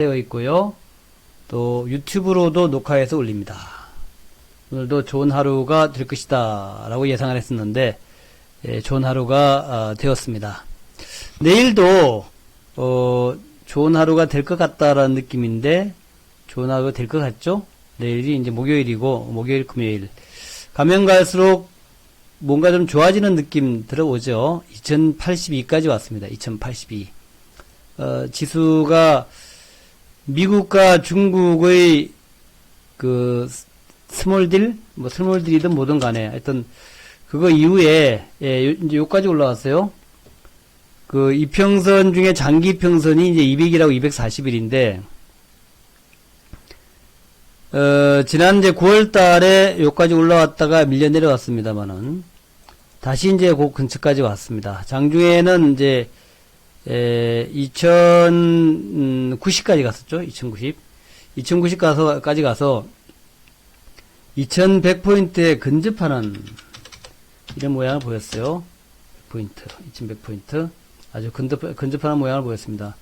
되어 있고요. 또 유튜브로도 녹화해서 올립니다. 오늘도 좋은 하루가 될 것이다 라고 예상을 했었는데 좋은 하루가 되었습니다. 내일도 좋은 하루가 될 것 같다라는 느낌인데 좋은 하루가 될 것 같죠? 내일이 이제 목요일이고 목요일 금요일 가면 갈수록 뭔가 좀 좋아지는 느낌 들어오죠. 2082까지 왔습니다. 2082 지수가 미국과 중국의 그 스몰딜 스몰딜이든 뭐든 간에 하여튼 그거 이후에 이제 여기까지 올라왔어요. 그 이평선 중에 장기 평선이 이제 200이라고 240일인데 지난 이제 9월 달에 여기까지 올라왔다가 밀려 내려왔습니다만은 다시 이제 그 근처까지 왔습니다. 장중에는 이제 2090까지 갔었죠. 2090까지 가서 2100포인트에 근접하는 이런 모양을 보였어요. 2100포인트 아주 근접하는 모양을 보였습니다.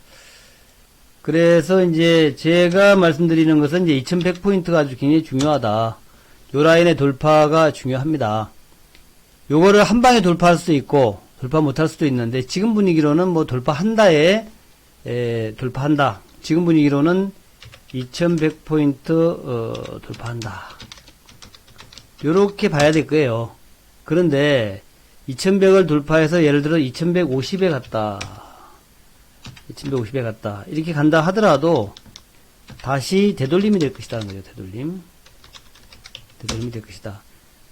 그래서 이제 제가 말씀드리는 것은 이제 2100포인트가 아주 굉장히 중요하다. 요 라인의 돌파가 중요합니다. 요거를 한 방에 돌파할 수도 있고 돌파 못할 수도 있는데 지금 분위기로는 뭐 돌파한다에 돌파한다. 지금 분위기로는 2100포인트 돌파한다. 요렇게 봐야 될 거예요. 그런데 2100을 돌파해서 예를 들어 2150에 갔다. 2150에 갔다. 이렇게 간다 하더라도 다시 되돌림이 될 것이라는 거죠. 되돌림이 될 것이다.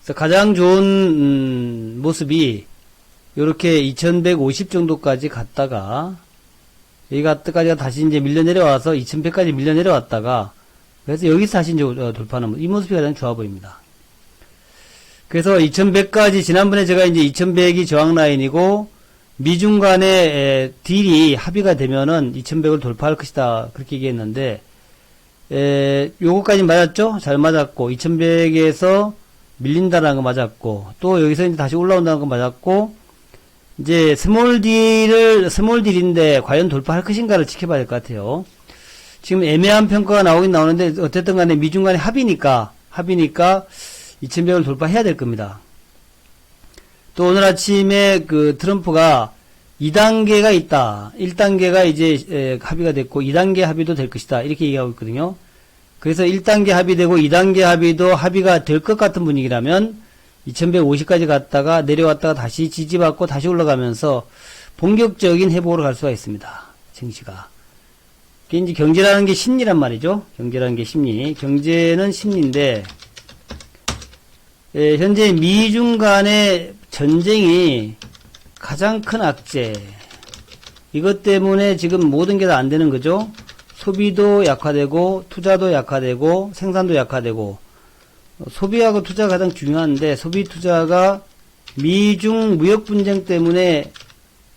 그래서 가장 좋은 모습이 요렇게 2150 정도까지 갔다가 여기까지가 다시 이제 밀려 내려와서 2100까지 밀려 내려왔다가 그래서 여기서 다시 이제 돌파하는 이 모습이 가장 좋아 보입니다. 그래서 2100까지 지난번에 제가 이제 2100이 저항 라인이고 미중 간의 딜이 합의가 되면은 2100을 돌파할 것이다 그렇게 얘기했는데 요거까지 맞았죠? 잘 맞았고 2100에서 밀린다라는 거 맞았고 또 여기서 이제 다시 올라온다는 거 맞았고 이제 스몰딜인데 과연 돌파할 것인가를 지켜봐야 될 것 같아요. 지금 애매한 평가가 나오긴 나오는데 어쨌든 간에 미중 간의 합의니까 2100을 돌파해야 될 겁니다. 또 오늘 아침에 그 트럼프가 2단계가 있다. 1단계가 이제 합의가 됐고 2단계 합의도 될 것이다. 이렇게 얘기하고 있거든요. 그래서 1단계 합의되고 2단계 합의도 합의가 될 것 같은 분위기라면 2150까지 갔다가 내려왔다가 다시 지지받고 다시 올라가면서 본격적인 회복으로 갈 수가 있습니다. 증시가. 이게 이제 경제라는 게 심리란 말이죠. 경제라는 게 심리. 경제는 심리인데 현재 미중 간의 전쟁이 가장 큰 악재. 이것 때문에 지금 모든 게 다 안 되는 거죠. 소비도 약화되고 투자도 약화되고 생산도 약화되고 소비하고 투자가 가장 중요한데 소비 투자가 미중 무역 분쟁 때문에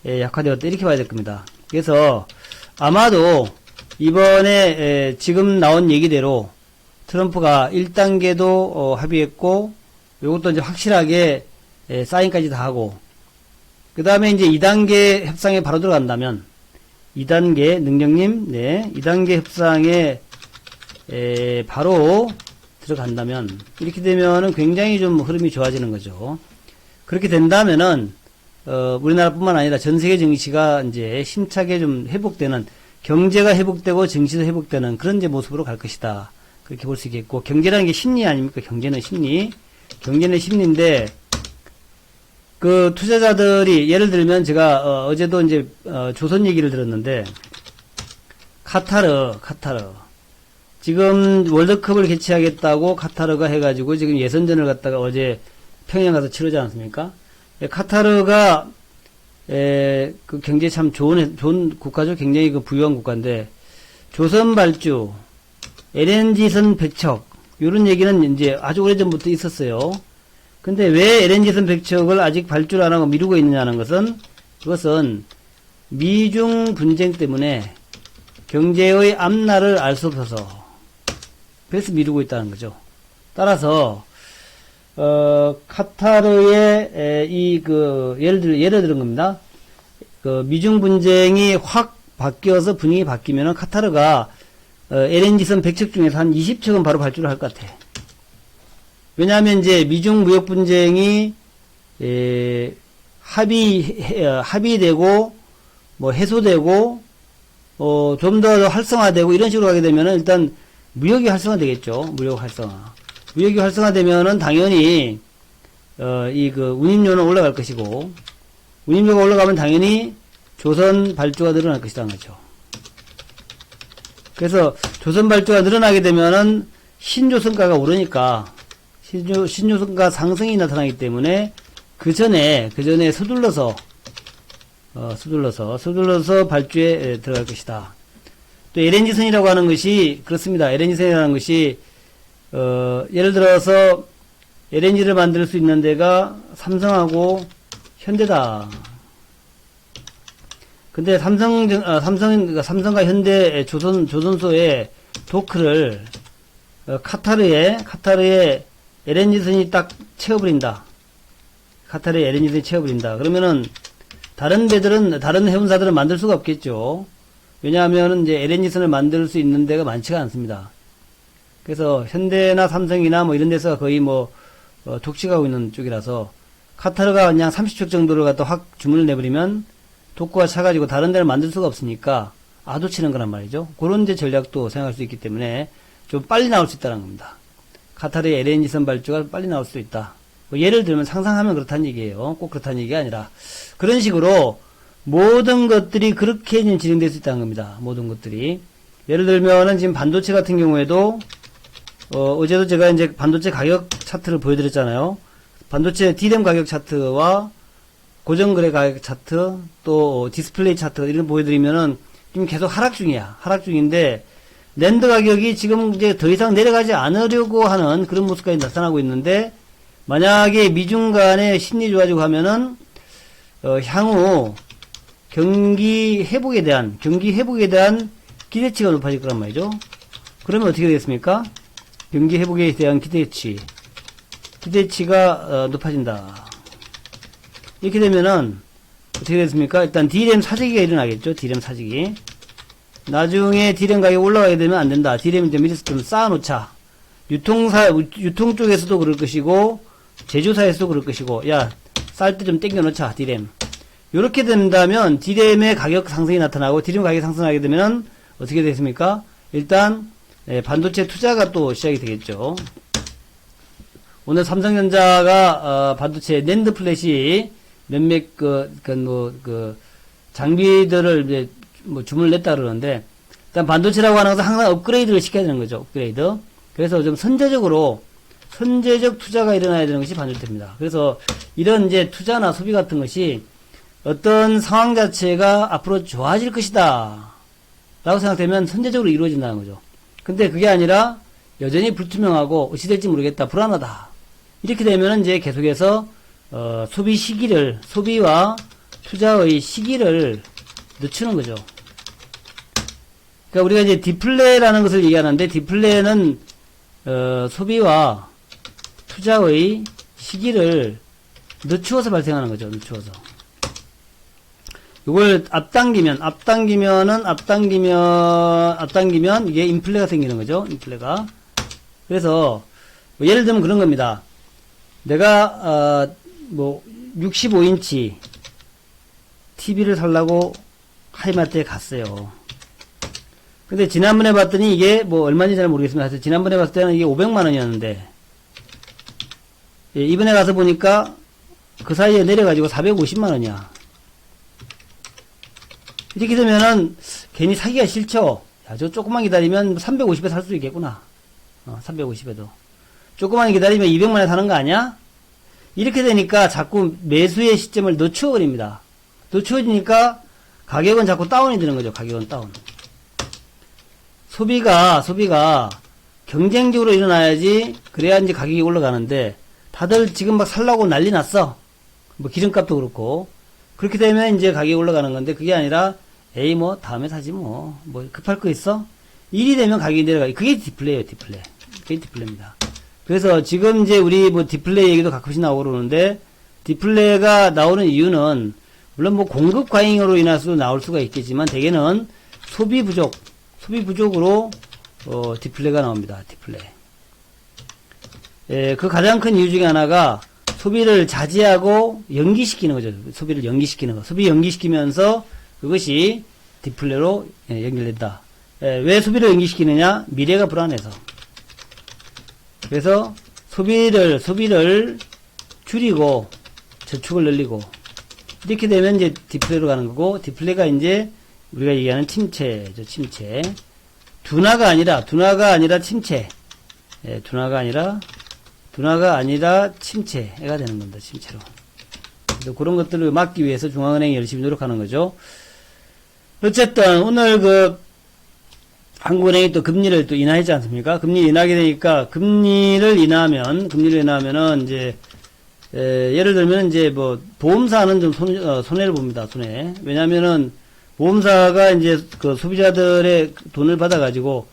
약화되었다 이렇게 봐야 될 겁니다. 그래서 아마도 이번에 지금 나온 얘기대로 트럼프가 1단계도 합의했고 요것도 이제 확실하게 사인까지 다 하고 그 다음에 이제 2단계 협상에 바로 들어간다면 2단계 능력님 2단계 협상에 바로 들어간다면 이렇게 되면은 굉장히 좀 흐름이 좋아지는 거죠. 그렇게 된다면은 우리나라뿐만 아니라 전 세계 증시가 이제 힘차게 좀 회복되는 경제가 회복되고 증시도 회복되는 그런 이제 모습으로 갈 것이다. 그렇게 볼 수 있겠고 경제라는 게 심리 아닙니까? 경제는 심리인데 그 투자자들이 예를 들면 제가 어제도 이제 조선 얘기를 들었는데 카타르 지금 월드컵을 개최하겠다고 카타르가 해가지고 지금 예선전을 갖다가 어제 평양 가서 치르지 않았습니까? 카타르가 그 경제 참 좋은 국가죠. 굉장히 그 부유한 국가인데 조선발주 LNG선 배척 이런 얘기는 이제 아주 오래전부터 있었어요. 근데 왜 LNG선 배척을 아직 발주를 안 하고 미루고 있느냐는 것은 그것은 미중 분쟁 때문에 경제의 앞날을 알 수 없어서 그래서 미루고 있다는 거죠. 따라서 카타르의 예를 들은 겁니다. 그 미중 분쟁이 확 바뀌어서 분위기 바뀌면은 카타르가 LNG선 100척 중에서 한 20척은 바로 발주를 할 것 같아. 왜냐하면 이제 미중 무역 분쟁이 합의되고 뭐 해소되고 좀 더 활성화되고 이런 식으로 가게 되면은 일단 무역이 활성화되겠죠. 무역 활성화. 무역이 활성화되면은 당연히 운임료는 올라갈 것이고, 운임료가 올라가면 당연히 조선 발주가 늘어날 것이라는 거죠. 그래서 조선 발주가 늘어나게 되면은 신조선가가 오르니까 신조선가 상승이 나타나기 때문에 그 전에 서둘러서 발주에 들어갈 것이다. 또 LNG선이라고 하는 것이 그렇습니다. LNG선이라는 것이 예를 들어서 LNG를 만들 수 있는 데가 삼성하고 현대다. 근데 삼성과 현대 조선소의 도크를 카타르에 LNG선이 딱 채워버린다. 그러면은 다른 해운사들은 만들 수가 없겠죠. 왜냐하면 이제 LNG선을 만들 수 있는 데가 많지가 않습니다. 그래서 현대나 삼성이나 뭐 이런 데서 거의 독식하고 있는 쪽이라서 카타르가 그냥 30척 정도를 갖다 확 주문을 내버리면 독고가 차가지고 다른 데를 만들 수가 없으니까 아도치는 거란 말이죠. 그런 이제 전략도 생각할 수 있기 때문에 좀 빨리 나올 수 있다는 겁니다. 카타르의 LNG선 발주가 빨리 나올 수 있다. 뭐 예를 들면 상상하면 그렇다는 얘기예요. 꼭 그렇다는 얘기가 아니라 그런 식으로 모든 것들이 그렇게 진행될 수 있다는 겁니다. 모든 것들이. 예를 들면은 지금 반도체 같은 경우에도 어제도 제가 이제 반도체 가격 차트를 보여드렸잖아요. 반도체 D램 가격 차트와 고정거래 가격 차트, 또 디스플레이 차트 이런 거 보여드리면은 지금 계속 하락 중이야. 하락 중인데 낸드 가격이 지금 이제 더 이상 내려가지 않으려고 하는 그런 모습까지 나타나고 있는데 만약에 미중 간의 심리 좋아지고 하면은 향후 경기 회복에 대한 기대치가 높아질 거란 말이죠. 그러면 어떻게 되겠습니까? 경기 회복에 대한 기대치가 높아진다. 이렇게 되면은 어떻게 되겠습니까? 일단 D램 사재기가 일어나겠죠. D램 사재기. 나중에 D램 가격이 올라가게 되면 안 된다. D램 좀 미리서 좀 쌓아놓자. 유통 쪽에서도 그럴 것이고 제조사에서도 그럴 것이고, 야, 쌀 때 좀 땡겨놓자, D램. 요렇게 된다면, D램의 가격 상승이 나타나고, D램 가격이 상승하게 되면, 어떻게 되겠습니까? 일단, 반도체 투자가 또 시작이 되겠죠. 오늘 삼성전자가, 반도체 낸드 플랫이 몇몇 장비들을 이제, 주문을 냈다 그러는데, 일단 반도체라고 하는 것은 항상 업그레이드를 시켜야 되는 거죠, 업그레이드. 그래서 좀 선제적 투자가 일어나야 되는 것이 반도체입니다. 그래서 이런 이제 투자나 소비 같은 것이 어떤 상황 자체가 앞으로 좋아질 것이다 라고 생각되면 선제적으로 이루어진다는 거죠. 근데 그게 아니라 여전히 불투명하고 어찌 될지 모르겠다, 불안하다 이렇게 되면 이제 계속해서 소비와 투자의 시기를 늦추는 거죠. 그러니까 우리가 이제 디플레라는 것을 얘기하는데, 디플레는 소비와 투자의 시기를 늦추어서 발생하는 거죠. 늦추어서. 이걸 앞당기면 이게 인플레가 생기는 거죠. 인플레가. 그래서 예를 들면 그런 겁니다. 내가 65인치 TV를 살라고 하이마트에 갔어요. 근데 지난번에 봤더니 이게 얼마인지 잘 모르겠습니다. 하여튼 지난번에 봤을 때는 이게 500만 원이었는데, 이번에 가서 보니까 그 사이에 내려가지고 450만 원이야. 이렇게 되면은 괜히 사기가 싫죠. 야, 저 조금만 기다리면 350에 살 수 있겠구나. 350에도. 조금만 기다리면 200만에 사는 거 아니야? 이렇게 되니까 자꾸 매수의 시점을 늦추어버립니다. 늦추어지니까 가격은 자꾸 다운이 되는 거죠. 가격은 다운. 소비가 경쟁적으로 일어나야지, 그래야 이제 가격이 올라가는데, 다들 지금 막 살라고 난리 났어. 기름값도 그렇고. 그렇게 되면 이제 가격이 올라가는 건데, 그게 아니라, 다음에 사지 급할 거 있어? 일이 되면 가격이 내려가. 그게 디플레예요, 디플레. 그게 디플레입니다. 그래서 지금 이제 우리 디플레 얘기도 가끔씩 나오고 그러는데, 디플레가 나오는 이유는, 물론 공급 과잉으로 인해서 나올 수가 있겠지만, 대개는 소비 부족으로 디플레가 나옵니다. 디플레. 그 가장 큰 이유 중에 하나가 소비를 자제하고 연기시키는 거죠. 소비를 연기시키는 거. 소비 연기시키면서 그것이 디플레로 연결된다. 왜 소비를 연기시키느냐? 미래가 불안해서. 그래서 소비를 줄이고 저축을 늘리고 이렇게 되면 이제 디플레로 가는 거고, 디플레가 이제 우리가 얘기하는 침체죠. 침체. 둔화가 아니라 침체. 둔화가 아니라 침체가 되는 겁니다. 침체로. 그래서 그런 것들을 막기 위해서 중앙은행이 열심히 노력하는 거죠. 어쨌든 오늘 한국은행이 또 금리를 또 인하했지 않습니까? 금리 인하게 되니까 금리를 인하하면은 이제 예를 들면 이제 뭐 보험사는 좀 손해를 봅니다. 손해. 왜냐면은 보험사가 이제 그 소비자들의 돈을 받아가지고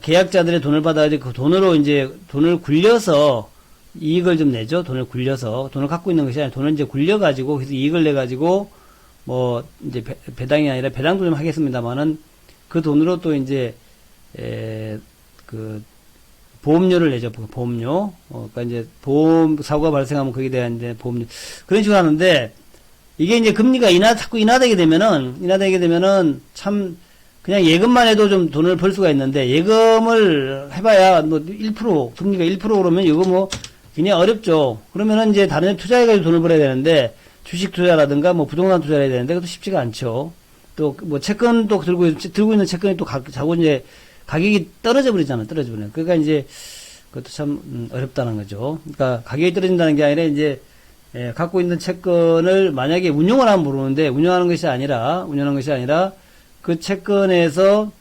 계약자들의 돈을 받아가지고 그 돈으로 이제 돈을 굴려서 이익을 좀 내죠. 돈을 굴려서 돈을 갖고 있는 것이 아니라 돈을 이제 굴려가지고 그래서 이익을 내가지고 뭐 이제 배당이 아니라 배당도 좀 하겠습니다만은 그 돈으로 또 이제 그 보험료를 내죠. 보험료. 그러니까 이제 보험 사고가 발생하면 거기에 대한 이제 보험료 그런 식으로 하는데, 이게 이제 금리가 자꾸 인하되게 되면은 참 그냥 예금만 해도 좀 돈을 벌 수가 있는데, 예금을 해봐야 뭐 1% 금리가 1% 그러면 이거 뭐 굉장히 어렵죠. 그러면은 이제 다른 데 투자해가지고 돈을 벌어야 되는데, 주식 투자라든가 뭐 부동산 투자를 해야 되는데 그것도 쉽지가 않죠. 또 뭐 채권 또 들고 있는 채권이 또 자꾸 이제 가격이 떨어져 버리잖아요. 그러니까 이제 그것도 참 어렵다는 거죠. 그러니까 가격이 떨어진다는 게 아니라 이제 갖고 있는 채권을 만약에 운용을 하면 모르는데, 운용하는 것이 아니라 그 채권에서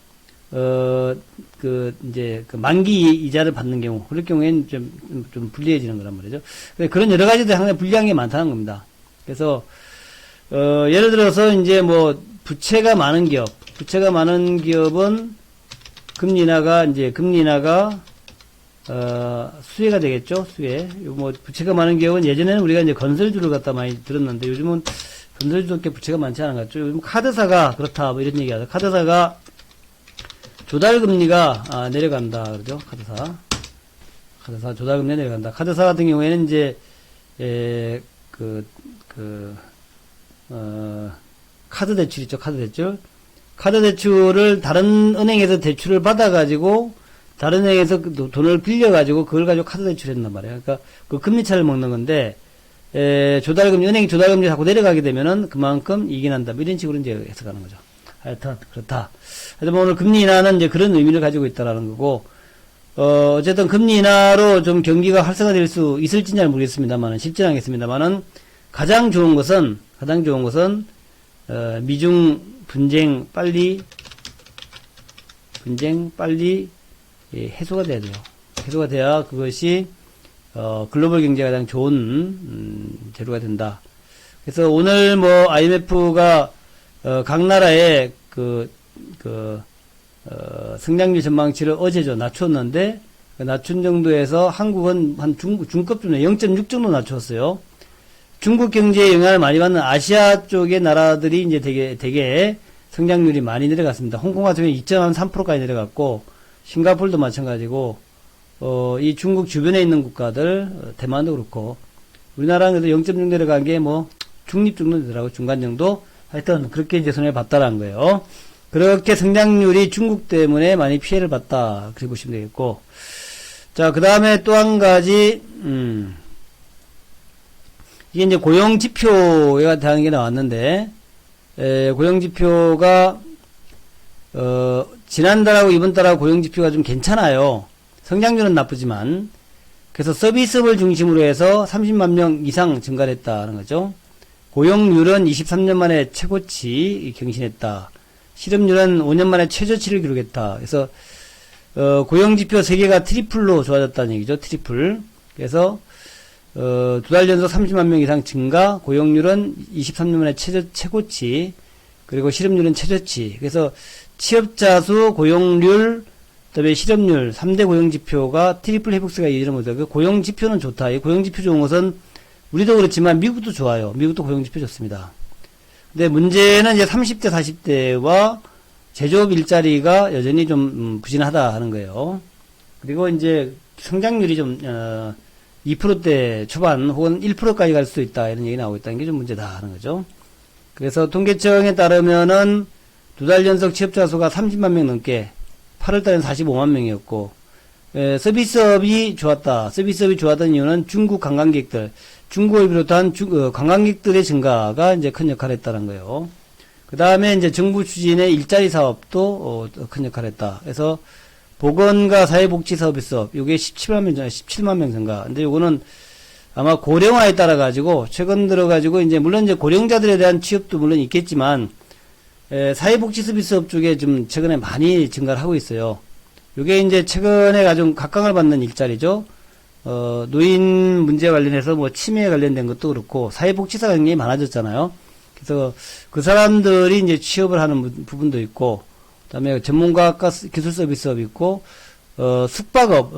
이제 그 만기 이자를 받는 경우, 그럴 경우에는 좀 불리해지는 거란 말이죠. 그런 여러 가지들 상당히 불리한 게 많다는 겁니다. 그래서 예를 들어서 이제 뭐 부채가 많은 기업은 금리 인하가 수혜가 되겠죠. 수혜. 뭐 부채가 많은 기업은 예전에는 우리가 이제 건설주를 갖다 많이 들었는데, 요즘은 건설주밖에 부채가 많지 않은 것 같죠. 요즘 카드사가 그렇다 뭐 이런 얘기하죠. 카드사가 조달금리가 내려간다 그러죠. 카드사 조달금리가 내려간다. 카드사 같은 경우에는 이제 카드 대출 있죠. 카드 대출을 다른 은행에서 대출을 받아가지고 다른 은행에서 돈을 빌려가지고 그걸 가지고 카드 대출했단 말이에요. 그러니까 그 금리 차를 먹는 건데, 은행이 조달금리 자꾸 내려가게 되면은 그만큼 이익이 난다. 이런 식으로 이제 해석하는 거죠. 하여튼 그렇다. 하여튼 오늘 금리 인하는 이제 그런 의미를 가지고 있다라는 거고, 어쨌든 금리 인하로 좀 경기가 활성화될 수 있을지는 잘 모르겠습니다만은, 쉽지는 않겠습니다만은, 가장 좋은 것은 미중 분쟁 빨리 해소가 돼야 돼요. 해소가 돼야 그것이 글로벌 경제가 가장 좋은 재료가 된다. 그래서 오늘 뭐 IMF가 각 나라의 성장률 전망치를 어제죠 낮췄는데, 낮춘 정도에서 한국은 한 중급 정도 0.6 정도 낮췄어요. 중국 경제에 영향을 많이 받는 아시아 쪽의 나라들이 이제 되게 성장률이 많이 내려갔습니다. 홍콩 같은 경우에 2.3%까지 내려갔고, 싱가포르도 마찬가지고, 이 중국 주변에 있는 국가들, 대만도 그렇고, 우리나라는 그래도 0.6 내려간 게 뭐, 중립 정도 되더라고, 중간 정도. 하여튼, 그렇게 이제 손해를 봤다라는 거예요. 그렇게 성장률이 중국 때문에 많이 피해를 봤다. 그렇게 보시면 되겠고. 자, 그 다음에 또 한 가지, 이게 이제 고용지표에 대한 게 나왔는데, 고용지표가, 지난달하고 이번달하고 고용지표가 좀 괜찮아요. 성장률은 나쁘지만. 그래서 서비스업을 중심으로 해서 30만 명 이상 증가를 했다는 거죠. 고용률은 23년 만에 최고치 경신했다. 실업률은 5년 만에 최저치를 기록했다. 그래서, 고용지표 3개가 트리플로 좋아졌다는 얘기죠. 트리플. 그래서, 2달 연속 30만 명 이상 증가, 고용률은 23년 만에 최고치, 그리고 실업률은 최저치. 그래서 취업자 수, 고용률, 그다음에 실업률, 3대 고용지표가 트리플 회복세가 이어지는 거죠. 그 고용지표는 좋다. 이 고용지표 좋은 것은 우리도 그렇지만 미국도 좋아요. 미국도 고용지표 좋습니다. 근데 문제는 이제 30대, 40대와 제조업 일자리가 여전히 좀 부진하다 하는 거예요. 그리고 이제 성장률이 좀 2%대 초반 혹은 1%까지 갈 수도 있다 이런 얘기 나오고 있다는 게 좀 문제다 하는 거죠. 그래서 통계청에 따르면은 2달 연속 취업자 수가 30만 명 넘게 8월달엔 45만 명이었고 서비스업이 좋았다. 서비스업이 좋았던 이유는 중국 관광객들, 중국을 비롯한 관광객들의 증가가 이제 큰 역할을 했다는 거예요. 그 다음에 이제 정부 추진의 일자리 사업도 큰 역할을 했다. 그래서 보건과 사회복지 서비스업, 요게 17만 명 증가. 근데 요거는 아마 고령화에 따라 가지고 최근 들어 가지고 이제 물론 이제 고령자들에 대한 취업도 물론 있겠지만 사회복지 서비스업 쪽에 좀 최근에 많이 증가를 하고 있어요. 요게 이제 최근에 아주 각광을 받는 일자리죠. 노인 문제 관련해서 뭐 치매에 관련된 것도 그렇고 사회복지사가 굉장히 많아졌잖아요. 그래서 그 사람들이 이제 취업을 하는 부분도 있고, 그다음에 전문가학과 기술 서비스업 있고, 숙박업,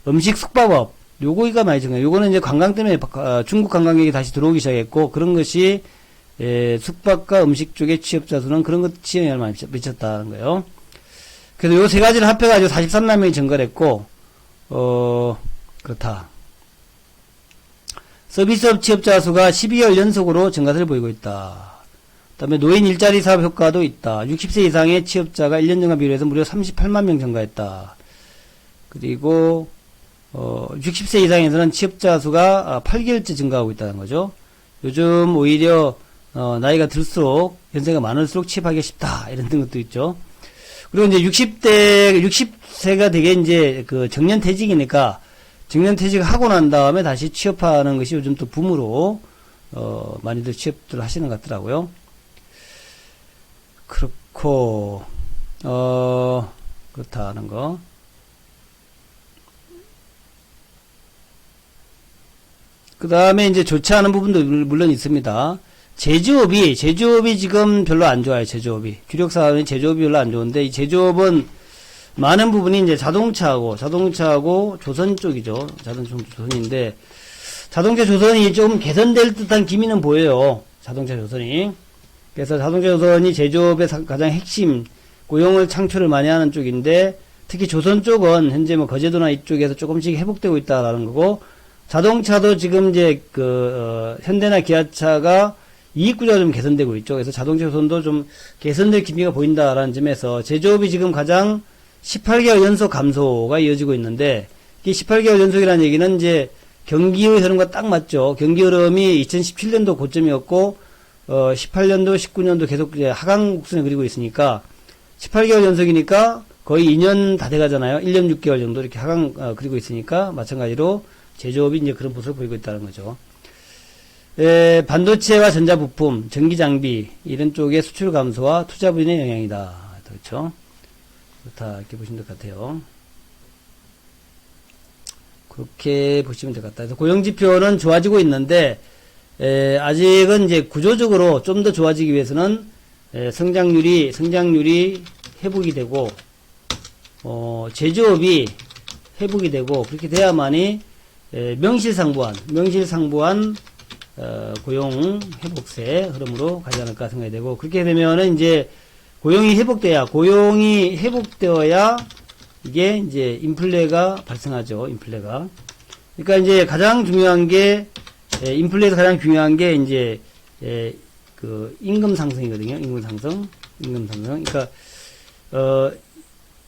음식 숙박업, 요거가 많이 증가해요. 요거는 이제 관광 때문에 중국 관광객이 다시 들어오기 시작했고, 그런 것이 숙박과 음식 쪽의 취업자 수는 그런 것 지형에 많이 미쳤다는 거예요. 그래서 요 세 가지를 합해가지고 43만 명이 증가를 했고, 그렇다. 서비스업 취업자 수가 12개월 연속으로 증가세를 보이고 있다. 그 다음에 노인 일자리 사업 효과도 있다. 60세 이상의 취업자가 1년 전과 비교해서 무려 38만 명 증가했다. 그리고 60세 이상에서는 취업자 수가 8개월째 증가하고 있다는 거죠. 요즘 오히려 나이가 들수록 연세가 많을수록 취업하기 쉽다 이런 것도 있죠. 그리고 이제 60세가 되게 이제 그 정년퇴직이니까 정년퇴직하고 난 다음에 다시 취업하는 것이 요즘 또 붐으로 많이들 취업들 하시는 것 같더라고요. 그렇고 그렇다는 거. 그 다음에 이제 좋지 않은 부분도 물론 있습니다. 제조업이 지금 별로 안 좋아요. 제조업이 주력사업은 제조업이 별로 안 좋은데 이 제조업은 많은 부분이 이제 자동차하고 조선 쪽이죠. 조선인데 자동차 조선이 좀 개선될 듯한 기미는 보여요. 자동차 조선이. 그래서 자동차 조선이 제조업의 가장 핵심 고용을 창출을 많이 하는 쪽인데 특히 조선 쪽은 현재 뭐 거제도나 이쪽에서 조금씩 회복되고 있다라는 거고 자동차도 지금 이제 현대나 기아차가 이익 구조가 좀 개선되고 있죠. 그래서 자동차 조선도 좀 개선될 기미가 보인다라는 점에서 제조업이 지금 가장 18개월 연속 감소가 이어지고 있는데 이 18개월 연속이라는 얘기는 이제 경기의 흐름과 딱 맞죠. 경기 흐름이 2017년도 고점이었고 18년도, 19년도 계속 이제 하강 곡선을 그리고 있으니까 18개월 연속이니까 거의 2년 다 돼가잖아요. 1년 6개월 정도 이렇게 하강 그리고 있으니까 마찬가지로 제조업이 이제 그런 모습을 보이고 있다는 거죠. 반도체와 전자부품, 전기장비 이런 쪽의 수출 감소와 투자 부진의 영향이다. 그렇죠? 그렇다 이렇게 보시면 될 것 같아요. 그렇게 보시면 될 것 같다. 그래서 고용지표는 좋아지고 있는데 아직은 이제 구조적으로 좀 더 좋아지기 위해서는 성장률이 회복이 되고 제조업이 회복이 되고 그렇게 돼야만이 명실상부한 고용 회복세 흐름으로 가지 않을까 생각이 되고 그렇게 되면은 이제 고용이 회복되어야 이게 이제 인플레가 발생하죠. 인플레가. 그러니까 이제 가장 중요한 게 인플레에서 가장 중요한 게 이제 그 임금 상승이거든요. 임금 상승. 그러니까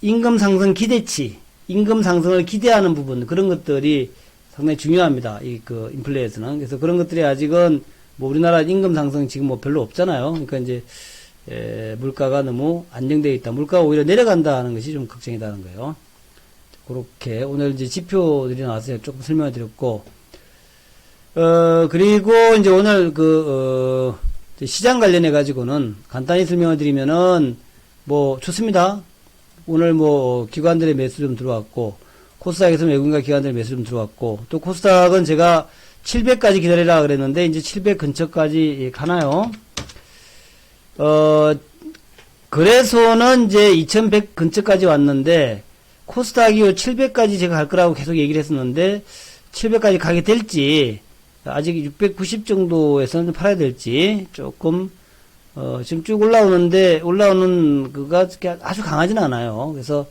임금 상승 기대치, 임금 상승을 기대하는 부분 그런 것들이 상당히 중요합니다. 그 인플레에서는. 그래서 그런 것들이 아직은 뭐 우리나라 임금 상승 지금 뭐 별로 없잖아요. 그러니까 이제 물가가 너무 안정되어 있다. 물가가 오히려 내려간다 하는 것이 좀 걱정이다는 거예요. 그렇게 오늘 이제 지표들이 나와서 조금 설명을 드렸고 그리고 이제 오늘 시장 관련해 가지고는 간단히 설명을 드리면은 뭐 좋습니다. 오늘 뭐 기관들의 매수 좀 들어왔고 코스닥에서 외국인과 기관들의 매수 좀 들어왔고 또 코스닥은 제가 700까지 기다리라 그랬는데 이제 700 근처까지 가나요? 그래서는 이제 2100 근처까지 왔는데 코스닥이 700까지 제가 갈 거라고 계속 얘기를 했었는데 700까지 가게 될지 아직 690 정도에서는 팔아야 될지 조금 지금 쭉 올라오는 그가 아주 강하진 않아요. 그래서,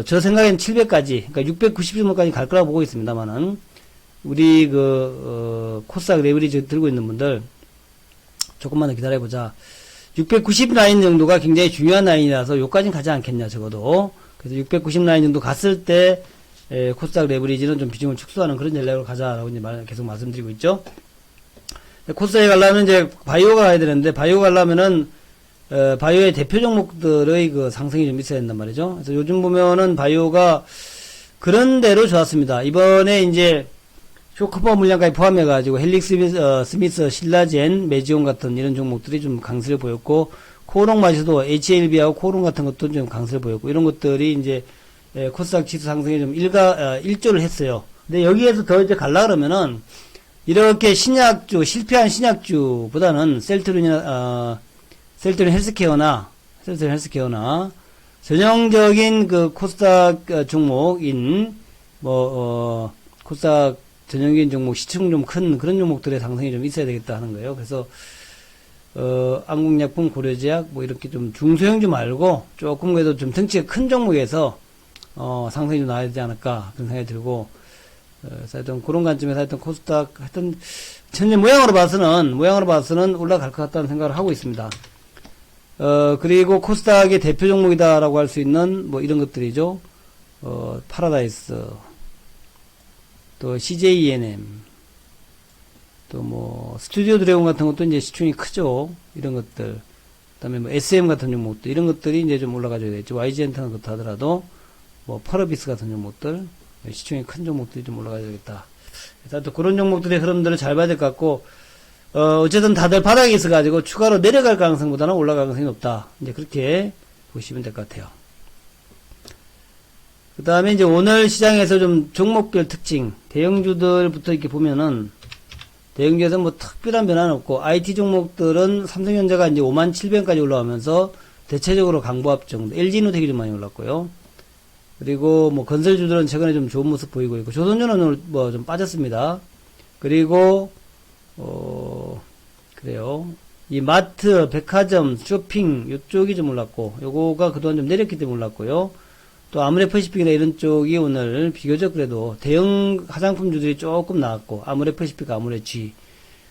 저 생각엔 700까지, 그러니까 690 정도까지 갈 거라고 보고 있습니다만은, 우리 코스닥 레버리지 들고 있는 분들, 조금만 더 기다려보자. 690 라인 정도가 굉장히 중요한 라인이라서 요까진 가지 않겠냐, 적어도. 그래서 690 라인 정도 갔을 때, 코스닥 레버리지는 좀 비중을 축소하는 그런 전략으로 가자라고 이제 계속 말씀드리고 있죠. 코스닥에 가려면 이제 바이오가 가야 되는데, 바이오 가려면은, 바이오의 대표 종목들의 그 상승이 좀 있어야 된단 말이죠. 그래서 요즘 보면은 바이오가 그런 대로 좋았습니다. 이번에 이제 쇼크퍼 물량까지 포함해가지고 헬릭스 스미스, 신라젠, 메지온 같은 이런 종목들이 좀 강세를 보였고, 코오롱 마저도 HLB하고 코오롱 같은 것도 좀 강세를 보였고, 이런 것들이 이제 코스닥 지수 상승에 좀 일조를 했어요. 근데 여기에서 더 이제 갈라 그러면은, 이렇게 신약주, 실패한 신약주보다는 셀트리온 헬스케어나, 전형적인 그 코스닥 종목인, 코스닥 전형적인 종목, 시총 좀 큰 그런 종목들의 상승이 좀 있어야 되겠다 하는 거예요. 그래서, 안국약품, 고려제약, 이렇게 좀 중소형주 말고, 조금 그래도 좀 덩치가 큰 종목에서, 상승이 좀 나와야 되지 않을까, 그런 생각이 들고, 하여튼 그런 관점에서 하여튼 코스닥, 하여튼, 현재 모양으로 봐서는 올라갈 것 같다는 생각을 하고 있습니다. 그리고 코스닥의 대표 종목이다라고 할 수 있는, 이런 것들이죠. 파라다이스, 또 CJENM, 또 스튜디오 드래곤 같은 것도 이제 시총이 크죠. 이런 것들. 그 다음에 SM 같은 종목들, 이런 것들이 이제 좀 올라가줘야 되겠죠. YG엔터는 그렇다 하더라도, 퍼러비스 같은 종목들, 시총이 큰 종목들이 좀 올라가야겠다. 그래서 또 그런 종목들의 흐름들을 잘 봐야 될 것 같고, 어쨌든 다들 바닥에 있어가지고 추가로 내려갈 가능성보다는 올라갈 가능성이 높다. 이제 그렇게 보시면 될 것 같아요. 그 다음에 이제 오늘 시장에서 좀 종목별 특징, 대형주들부터 이렇게 보면은, 대형주에서 특별한 변화는 없고, IT 종목들은 삼성전자가 이제 57,000원까지 올라오면서 대체적으로 강보합 정도, LG노텍이 좀 많이 올랐고요. 그리고 건설주들은 최근에 좀 좋은 모습 보이고 있고, 조선주는 오늘 좀 빠졌습니다. 그리고, 그래요. 이 마트, 백화점, 쇼핑, 요쪽이 좀 올랐고, 요거가 그동안 좀 내렸기 때문에 올랐고요. 또 아무래퍼시픽이나 이런 쪽이 오늘 비교적 그래도 대형 화장품주들이 조금 나왔고, 아무래퍼시픽, 아무래G.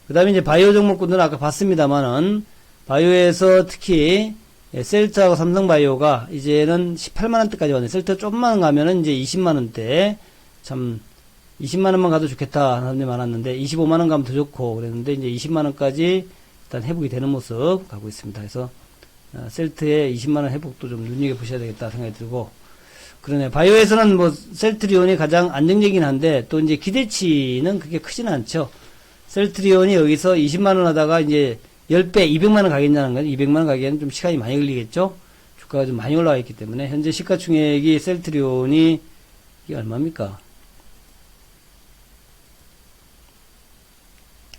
그 다음에 이제 바이오 종목군들은 아까 봤습니다만은, 바이오에서 특히, 셀트하고 삼성바이오가 이제는 18만원대까지 왔네. 셀트 좀만 가면은 이제 20만원대. 참, 20만원만 가도 좋겠다 하는 사람들이 많았는데, 25만원 가면 더 좋고 그랬는데, 이제 20만원까지 일단 회복이 되는 모습 가고 있습니다. 그래서, 셀트의 20만원 회복도 좀 눈여겨보셔야 되겠다 생각이 들고, 그러네. 바이오에서는 셀트리온이 가장 안정적이긴 한데, 또 이제 기대치는 그렇게 크지는 않죠. 셀트리온이 여기서 20만원 하다가 이제 10배, 200만원 가겠냐는 건 200만원 가기에는 좀 시간이 많이 걸리겠죠? 주가가 좀 많이 올라와 있기 때문에, 현재 시가총액이 셀트리온이, 이게 얼마입니까?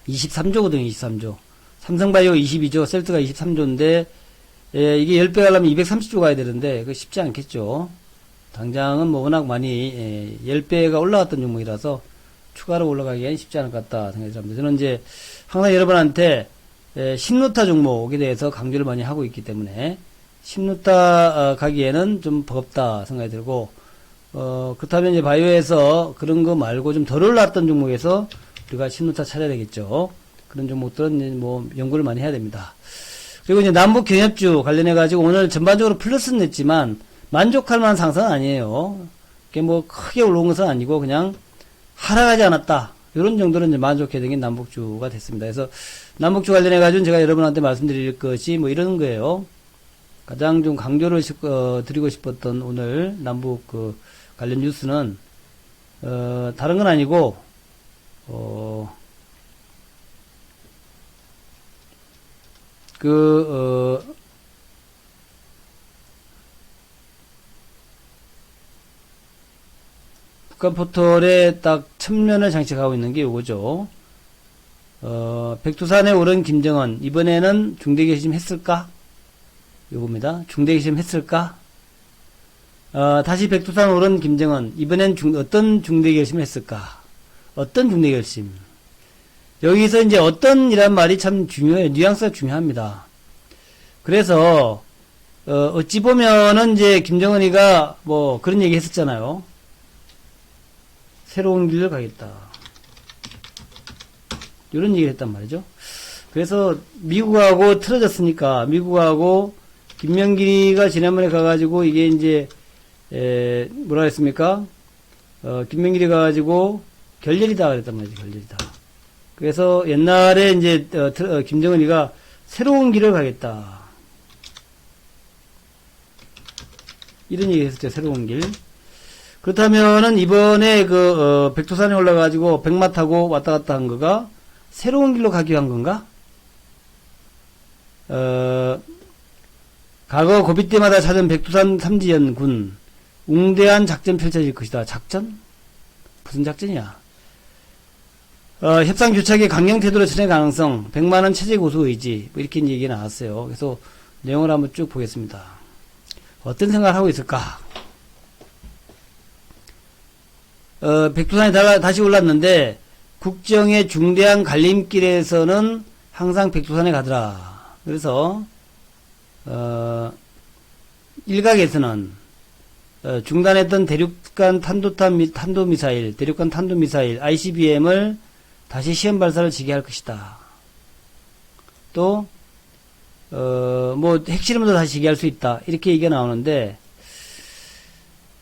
23조거든요, 23조. 삼성바이오 22조, 셀트가 23조인데, 이게 10배 가려면 230조 가야 되는데, 그거 쉽지 않겠죠? 당장은 워낙 많이, 10배가 올라갔던 종목이라서, 추가로 올라가기에는 쉽지 않을 것 같다 생각이 듭니다. 저는 이제, 항상 여러분한테, 신루타 종목에 대해서 강조를 많이 하고 있기 때문에, 신루타 가기에는 좀 버겁다 생각이 들고, 그렇다면 이제 바이오에서 그런 거 말고 좀 덜 올랐던 종목에서 우리가 신루타 찾아야 되겠죠. 그런 종목들은 이제 연구를 많이 해야 됩니다. 그리고 이제 남북 경협주 관련해가지고 오늘 전반적으로 플러스는 냈지만, 만족할 만한 상승은 아니에요. 그게 크게 올라온 것은 아니고, 그냥 하락하지 않았다. 이런 정도는 이제 만족해야 되는 게 남북주가 됐습니다. 그래서 남북주 관련해가지고 제가 여러분한테 말씀드릴 것이 이런 거예요. 가장 좀 강조를 드리고 싶었던 오늘 남북 관련 뉴스는, 다른 건 아니고, 북한 포털에 딱 첨면을 장식하고 있는 게 요거죠. 백두산에 오른 김정은, 이번에는 중대개심 했을까? 요겁니다. 중대개심 했을까? 다시 백두산 오른 김정은, 이번엔 어떤 중대개심을 했을까? 어떤 중대결심? 여기서 이제 어떤 이란 말이 참 중요해요. 뉘앙스가 중요합니다. 그래서 어찌 보면은 이제 김정은이가 뭐 그런 얘기 했었잖아요. 새로운 길을 가겠다. 이런 얘기를 했단 말이죠. 그래서 미국하고 틀어졌으니까 미국하고 김명길이가 지난번에 가가지고 이게 이제 뭐라 했습니까? 김명길이 가가지고 결렬이다 그랬단 말이죠. 결렬이다. 그래서 옛날에 이제 김정은이가 새로운 길을 가겠다. 이런 얘기 했었죠. 새로운 길. 그렇다면은 이번에 백두산에 올라가지고 백마 타고 왔다 갔다 한 거가 새로운 길로 가기 위한 건가? 과거 고비 때마다 찾은 백두산 삼지연군 웅대한 작전 펼쳐질 것이다. 작전? 무슨 작전이야? 협상 교착의 강경 태도로 진행 가능성, 100만원 체제 고수 의지, 뭐 이렇게 얘기가 나왔어요. 그래서 내용을 한번 쭉 보겠습니다. 어떤 생각을 하고 있을까? 백두산에 다시 올랐는데, 국정의 중대한 갈림길에서는 항상 백두산에 가더라. 그래서, 일각에서는, 중단했던 대륙간 탄도미사일, 대륙간 탄도미사일, ICBM을 다시 시험 발사를 지게 할 것이다. 또, 뭐, 핵실험도 다시 지게 할 수 있다. 이렇게 얘기가 나오는데,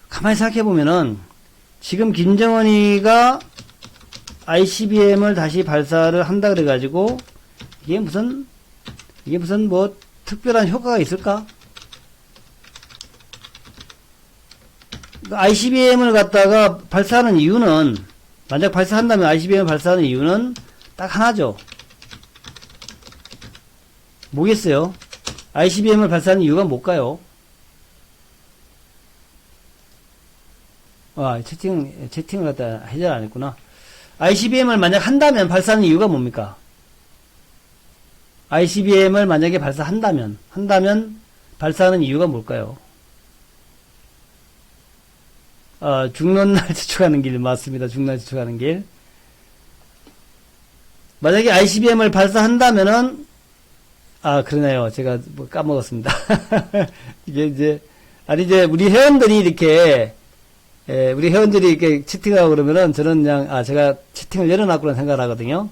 가만히 생각해보면은, 지금 김정은이가 ICBM을 다시 발사를 한다 그래가지고, 이게 무슨 뭐, 특별한 효과가 있을까? ICBM을 갖다가 발사하는 이유는, 만약 발사한다면 ICBM을 발사하는 이유는 딱 하나죠. 뭐겠어요? ICBM을 발사하는 이유가 뭘까요? 채팅을 갖다 해결 안 했구나. ICBM을 만약 한다면 발사하는 이유가 뭡니까? ICBM을 만약에 발사한다면 발사하는 이유가 뭘까요? 중론날 지축하는 길, 맞습니다. 중론날 지축하는 길. 만약에 ICBM을 발사한다면은, 그러네요. 제가 뭐 까먹었습니다. 이게 이제, 우리 회원들이 이렇게 채팅하고 그러면은 저는 그냥, 제가 채팅을 열어놨구나 생각을 하거든요.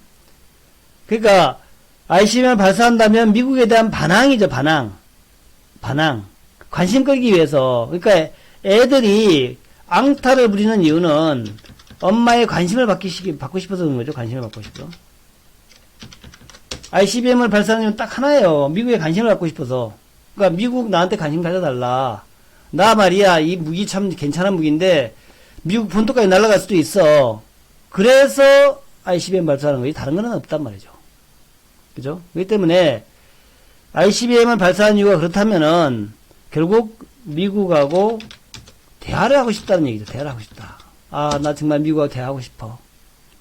그러니까, ICBM을 발사한다면 미국에 대한 반항이죠, 반항. 관심 끌기 위해서. 그러니까 애들이 앙탈을 부리는 이유는 엄마의 관심을 받고 싶어서 그런 거죠. 관심을 받고 싶어. ICBM을 발사하는 이유는 딱 하나예요. 미국에 관심을 받고 싶어서. 그러니까 미국 나한테 관심 가져달라. 나 말이야, 이 무기 참 괜찮은 무기인데 미국 본토까지 날아갈 수도 있어. 그래서 ICBM 발사하는 거지. 다른 건 없단 말이죠. 그죠? 그렇기 때문에 ICBM을 발사한 이유가 그렇다면은 결국 미국하고 대화를 하고 싶다는 얘기죠. 대화를 하고 싶다. 나 정말 미국하고 대화하고 싶어.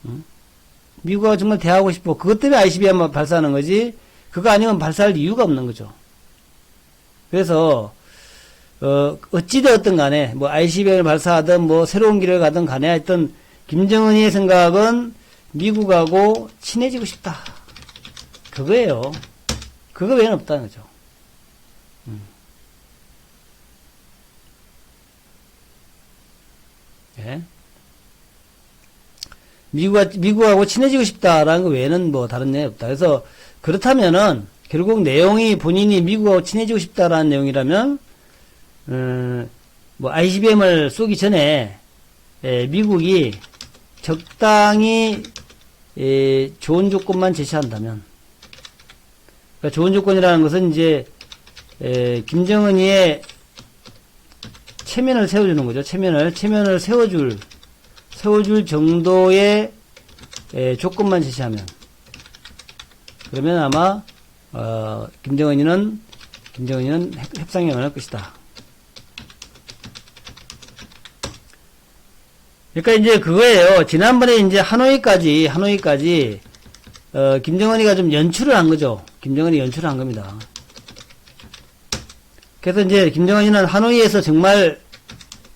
응? 미국하고 정말 대화하고 싶어. 그것 때문에 ICBM 발사하는 거지. 그거 아니면 발사할 이유가 없는 거죠. 그래서 어찌되었든 간에 뭐 ICBM을 발사하든 뭐 새로운 길을 가든 간에 하여튼 김정은이의 생각은 미국하고 친해지고 싶다. 그거예요. 그거 외에는 없다는 거죠. 예? 미국하고 친해지고 싶다라는 거 외에는 뭐 다른 내용이 없다. 그래서 그렇다면은 결국 내용이 본인이 미국하고 친해지고 싶다라는 내용이라면 뭐 ICBM을 쏘기 전에 미국이 적당히 좋은 조건만 제시한다면, 그러니까 좋은 조건이라는 것은 이제 김정은이의 체면을 세워주는 거죠. 체면을 세워줄 정도의 조건만 제시하면, 그러면 아마 김정은이는 협상에 응할 것이다. 그러니까 이제 그거예요. 지난번에 이제 하노이까지 김정은이가 좀 연출을 한 거죠. 김정은이 연출을 한 겁니다. 그래서 이제 김정은이는 하노이에서 정말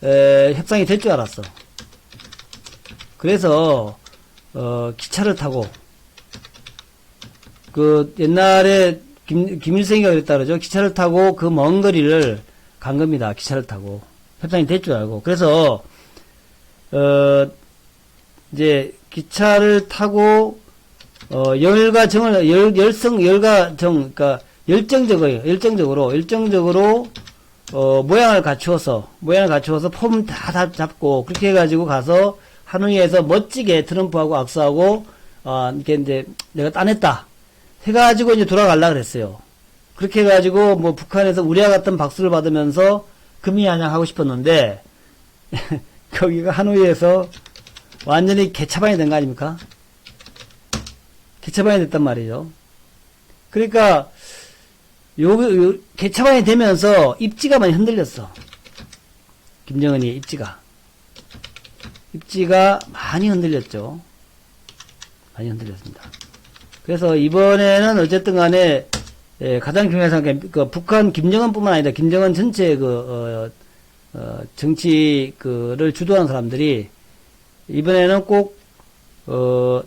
협상이 될 줄 알았어. 그래서 기차를 타고 그 옛날에 김일성이가 그랬다 그러죠. 기차를 타고 그 먼 거리를 간 겁니다. 기차를 타고. 협상이 될 줄 알고. 그래서, 이제, 기차를 타고, 열과 정을, 열과 정, 그러니까, 열정적으로, 모양을 갖추어서 폼 다 잡고, 그렇게 해가지고 가서, 하노이에서 멋지게 트럼프하고 악수하고, 이렇게 이제, 내가 따냈다. 해가지고 이제 돌아가려고 그랬어요. 그렇게 해가지고, 뭐, 북한에서 우리와 같은 박수를 받으면서, 금이안양하고 싶었는데, 거기가 하노이에서 완전히 개차반이 된 거 아닙니까? 개차반이 됐단 말이죠. 그러니까, 개차반이 되면서 입지가 많이 흔들렸어. 김정은이 입지가 많이 흔들렸죠. 많이 흔들렸습니다. 그래서 이번에는 어쨌든 간에, 가장 중요한 상황은, 북한 김정은뿐만 아니라 김정은 전체 정치를 주도하는 사람들이, 이번에는 꼭,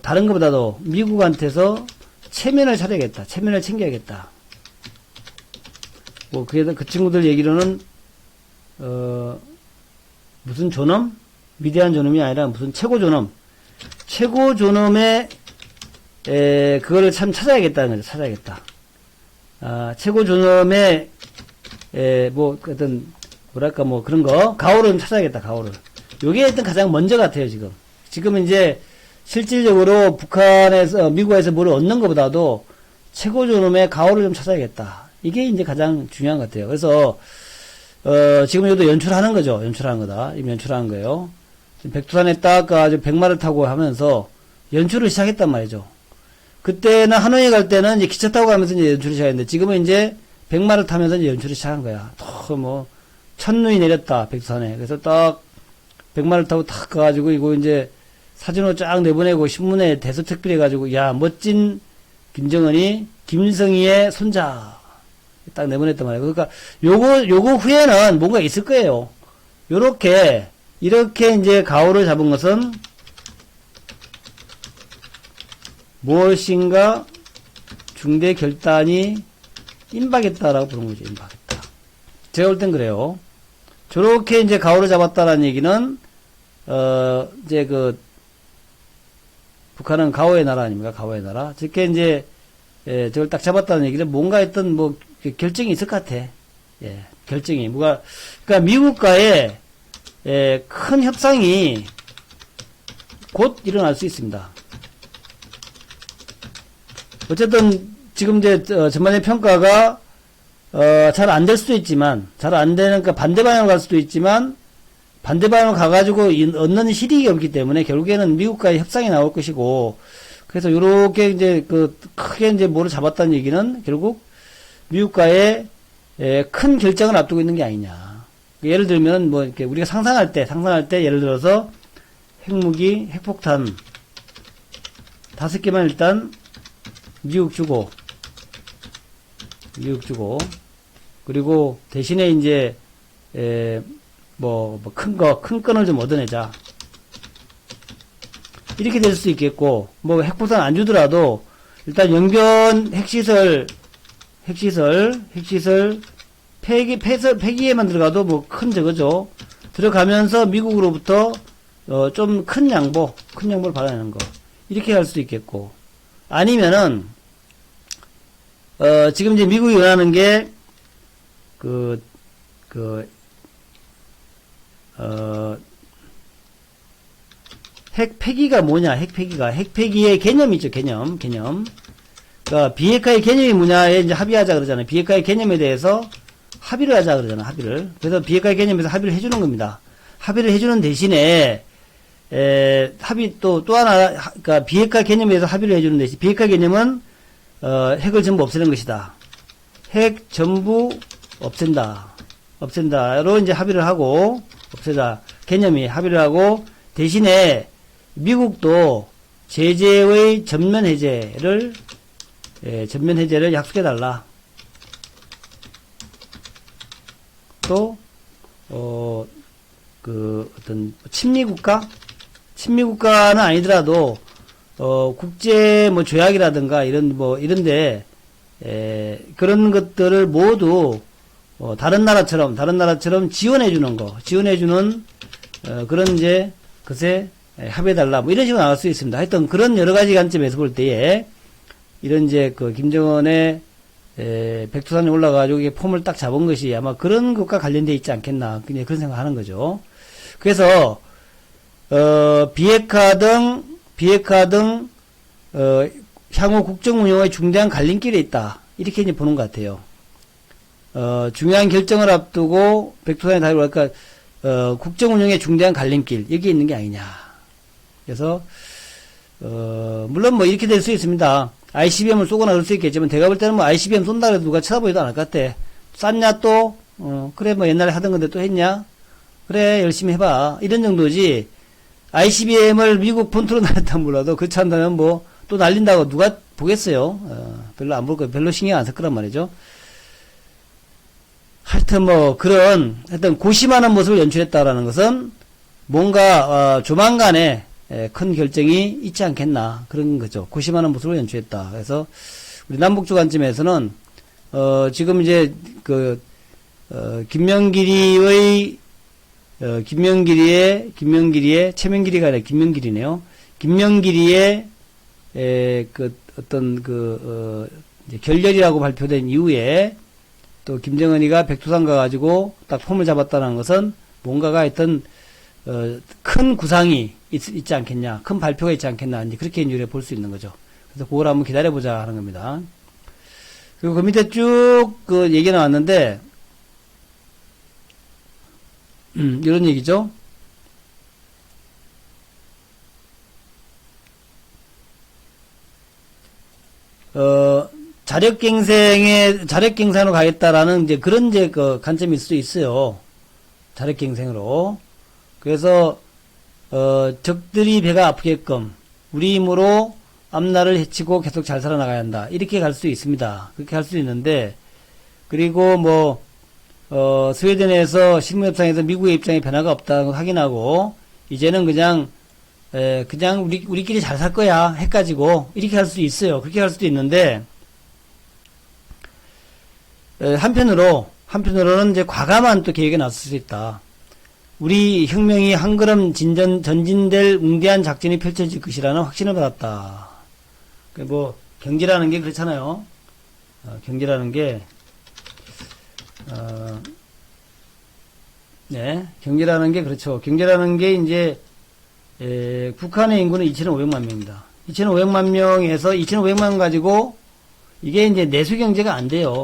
다른 것보다도 미국한테서 체면을 차려야겠다. 체면을 챙겨야겠다. 뭐, 그 친구들 얘기로는, 무슨 존엄? 위대한 존엄이 아니라 무슨 최고 존엄. 최고 존엄의, 그거를 참 찾아야겠다는 거죠. 찾아야겠다. 최고 존엄의, 뭐, 어떤, 뭐랄까, 뭐, 그런 거. 가오를 찾아야겠다, 가오를. 요게 일단 가장 먼저 같아요, 지금. 지금은 이제, 실질적으로 북한에서, 미국에서 뭘 얻는 것보다도 최고 존엄의 가오를 좀 찾아야겠다. 이게 이제 가장 중요한 것 같아요. 그래서, 지금 이것도 연출하는 거죠. 연출하는 거다. 이미 연출하는 거예요. 백두산에 딱 가지고 백마를 타고 하면서 연출을 시작했단 말이죠. 그때는 하노이 갈 때는 이제 기차 타고 가면서 이제 연출을 시작했는데 지금은 이제 백마를 타면서 이제 연출을 시작한 거야. 또 뭐 첫눈이 내렸다 백두산에. 그래서 딱 백마를 타고 탁 가가지고 이거 이제 사진으로 쫙 내보내고 신문에 대서특필해가지고 야 멋진 김정은이 김일성이의 손자 딱 내보냈단 말이에요. 그러니까 요거 후에는 뭔가 있을 거예요. 이렇게 이제 가오를 잡은 것은 무엇인가 중대 결단이 임박했다라고 부르는 거죠. 임박했다. 제가 볼 땐 그래요. 저렇게 이제 가오를 잡았다라는 얘기는 이제 북한은 가오의 나라 아닙니까? 가오의 나라. 저렇게 이제 저걸 딱 잡았다는 얘기는 뭔가 했던 뭐 결정이 있을 것 같아. 예, 결정이 그러니까 미국과의 큰 협상이 곧 일어날 수 있습니다. 어쨌든 지금 이제 전반적인 평가가 잘 안 될 수도 있지만 잘 안 되는 그러니까 반대 방향으로 갈 수도 있지만 반대 방향으로 가가지고 얻는 실익이 없기 때문에 결국에는 미국과의 협상이 나올 것이고 그래서 요렇게 이제 크게 이제 뭐를 잡았다는 얘기는 결국 미국과의 큰 결정을 앞두고 있는 게 아니냐. 예를 들면 뭐 이렇게 우리가 상상할 때 예를 들어서 핵무기, 핵폭탄 5개만 일단 미국 주고 그리고 대신에 이제 큰 건을 좀 얻어내자. 이렇게 될 수 있겠고 뭐 핵폭탄 안 주더라도 일단 영변 핵시설 폐기에만 들어가도 뭐 큰 저거죠. 들어가면서 미국으로부터 좀 큰 양보를 받아내는 거. 이렇게 할 수도 있겠고. 아니면은 지금 이제 미국이 원하는 게 핵 폐기가 뭐냐? 핵폐기의 개념이 있죠. 개념. 그러니까 비핵화의 개념이 뭐냐에 이제 합의하자 그러잖아요. 비핵화의 개념에 대해서 합의를 하자 그러잖아요. 합의를. 그래서 비핵화의 개념에서 합의를 해주는 겁니다. 합의를 해주는 대신에 합의 또 하나 그러니까 비핵화 개념에 대해서 합의를 해주는 대신 비핵화 개념은 핵을 전부 없애는 것이다. 핵 전부 없앤다로 이제 합의를 하고 없애자 개념이 합의를 하고 대신에 미국도 제재의 전면 해제를 약속해달라. 또, 어떤, 친미국가는 아니더라도, 국제 조약이라든가 이런데, 그런 것들을 모두 다른 나라처럼 지원해주는 그런 이제 것에 합의해달라 뭐 이런 식으로 나올 수 있습니다. 하여튼 그런 여러 가지 관점에서 볼 때에 이런 이제 그 김정은의 백두산에 올라가지고 이게 폼을 딱 잡은 것이 아마 그런 것과 관련되어 있지 않겠나 그냥 그런 생각하는 거죠. 그래서 비핵화 등 향후 국정 운영의 중대한 갈림길에 있다 이렇게 이제 보는 것 같아요. 중요한 결정을 앞두고 백두산에 다이고 그러니까 국정 운영의 중대한 갈림길 여기에 있는 게 아니냐. 그래서 물론 뭐 이렇게 될 수 있습니다. ICBM을 쏘거나 그럴 수 있겠지만 제가 볼 때는 뭐 ICBM 쏜다 그래도 누가 쳐다보지도 않을 것 같아. 쐈냐 또 그래 뭐 옛날에 하던 건데 또 했냐 그래 열심히 해봐 이런 정도지. ICBM을 미국 본토로 날렸다 몰라도 그렇지 않다면 뭐 또 날린다고 누가 보겠어요. 별로 안 볼 거예요. 별로 신경 안 쓸 거란 말이죠. 하여튼 뭐 그런 하여튼 고심하는 모습을 연출했다라는 것은 뭔가 조만간에 큰 결정이 있지 않겠나 그런 거죠. 고심하는 모습을 연출했다. 그래서 우리 남북조 관점에서는 지금 이제 그 김명길이의 최명길이가 아니라 김명길이네요. 김명길이의 그 어떤 이제 결렬이라고 발표된 이후에 또 김정은이가 백두산 가가지고 딱 폼을 잡았다는 것은 뭔가가 하여튼 큰 구상이 있지 않겠냐, 큰 발표가 있지 않겠나, 이제 그렇게 이제 볼 수 있는 거죠. 그래서 그걸 한번 기다려보자 하는 겁니다. 그리고 그 밑에 쭉 그 얘기 나왔는데 이런 얘기죠. 자력갱생으로 가겠다라는 이제 그런 이제 그 관점일 수도 있어요. 자력갱생으로. 그래서 적들이 배가 아프게끔 우리 힘으로 앞날을 헤치고 계속 잘 살아나가야 한다. 이렇게 갈 수 있습니다. 그렇게 할 수 있는데, 그리고 뭐 스웨덴에서 실무협상에서 미국의 입장에 변화가 없다는 걸 확인하고 이제는 그냥 우리끼리 잘 살 거야 해가지고 이렇게 할 수도 있어요. 그렇게 할 수도 있는데 한편으로는 이제 과감한 또 계획이 나설 수 있다. 우리 혁명이 한 걸음 전진될 웅대한 작전이 펼쳐질 것이라는 확신을 받았다. 뭐 경제라는 게 그렇잖아요. 경제라는 게 경제라는 게 그렇죠. 경제라는 게 이제 북한의 인구는 2,500만 명입니다. 2,500만 명에서 2,500만 가지고 이게 이제 내수 경제가 안 돼요.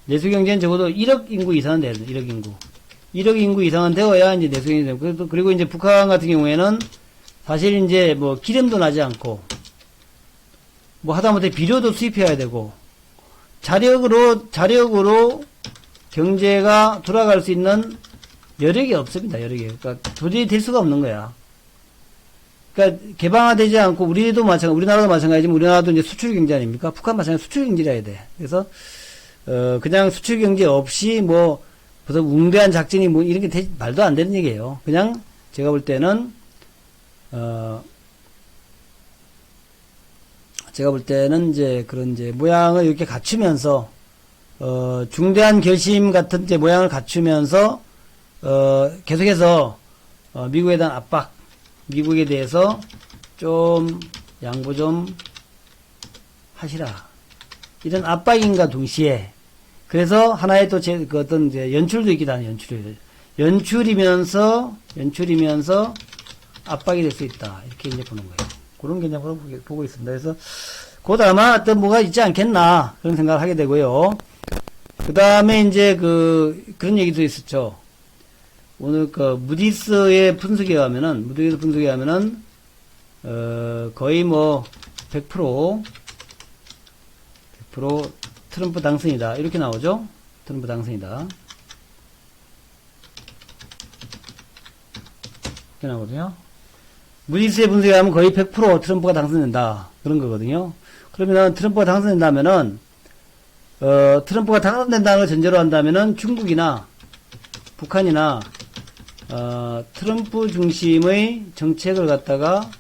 내수 경제는 적어도 1억 인구 이상은 돼야 돼요. 1억 인구. 1억 인구 이상은 되어야 이제 내수 경제 되고 그리고 이제 북한 같은 경우에는 사실 이제 뭐 기름도 나지 않고 뭐 하다못해 비료도 수입해야 되고 자력으로 경제가 돌아갈 수 있는 여력이 없습니다. 여력이. 그러니까 도저히 될 수가 없는 거야. 그러니까 개방화되지 않고 우리나라도 마찬가지지만 우리나라도 이제 수출 경제 아닙니까? 북한 마찬가지 수출 경제라 해야 돼. 그래서 그냥 수출 경제 없이 뭐 무슨 웅대한 작전이 뭐 이런 게 말도 안 되는 얘기예요. 그냥 제가 볼 때는 이제 그런 이제 모양을 이렇게 갖추면서 중대한 결심 같은 이제 모양을 갖추면서 계속해서 미국에 대한 압박, 미국에 대해서 좀 양보 좀 하시라. 이런 압박인과 동시에 그래서 하나의 또 그 어떤 이제 연출도 있기도 하는 연출이면서 압박이 될 수 있다. 이렇게 이제 보는 거예요. 그런 개념으로 보고 있습니다. 그래서 곧 아마 어떤 뭐가 있지 않겠나 그런 생각을 하게 되고요. 그 다음에 이제 그런 얘기도 있었죠. 오늘 무디스의 분석에 가면은 거의 뭐 100% 트럼프 당선이다 이렇게 나오죠. 트럼프 당선이다 이렇게 나오거든요. 무디스의 분석에 가면 거의 100% 트럼프가 당선된다 그런 거거든요. 그러면 트럼프가 당선된다면은 트럼프가 당선된다는 걸 전제로 한다면은 중국이나 북한이나 트럼프 중심의 정책을 갖다가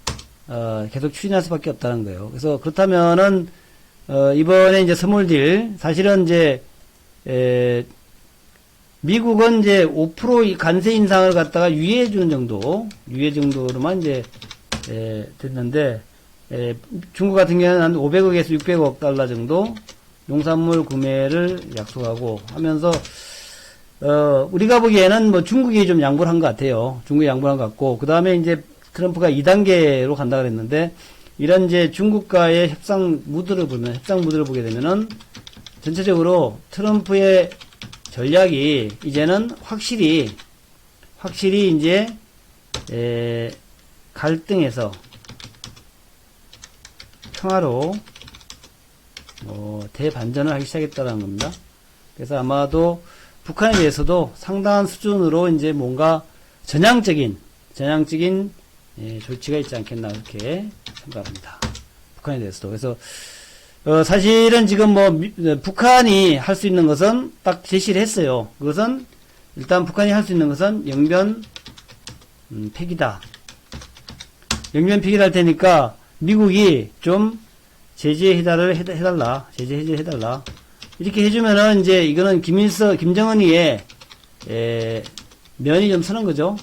계속 추진할 수밖에 없다는 거예요. 그래서 그렇다면은 이번에 이제 스몰딜, 사실은 이제, 미국은 이제 5% 관세 인상을 갖다가 유예해주는 유예 정도로만 이제, 됐는데, 중국 같은 경우는 한 500억에서 600억 달러 정도 농산물 구매를 약속하고 하면서, 우리가 보기에는 뭐 중국이 좀 양보를 한 것 같아요. 중국이 양보를 한 것 같고, 그 다음에 이제 트럼프가 2단계로 간다 그랬는데, 이런 이제 중국과의 협상 무드를 보게 되면은, 전체적으로 트럼프의 전략이 이제는 확실히 이제, 갈등에서 평화로, 대반전을 하기 시작했다는 겁니다. 그래서 아마도 북한에 대해서도 상당한 수준으로 이제 뭔가 전향적인 조치가 있지 않겠나 그렇게 생각합니다. 북한에 대해서도. 그래서 사실은 지금 북한이 할 수 있는 것은 딱 제시를 했어요. 그것은 일단 북한이 할 수 있는 것은 영변 폐기다. 영변 폐기를 할 테니까 미국이 좀 제재 해달라. 제재 해달라. 이렇게 해주면은 이제 이거는 김정은이의 면이 좀 서는 거죠.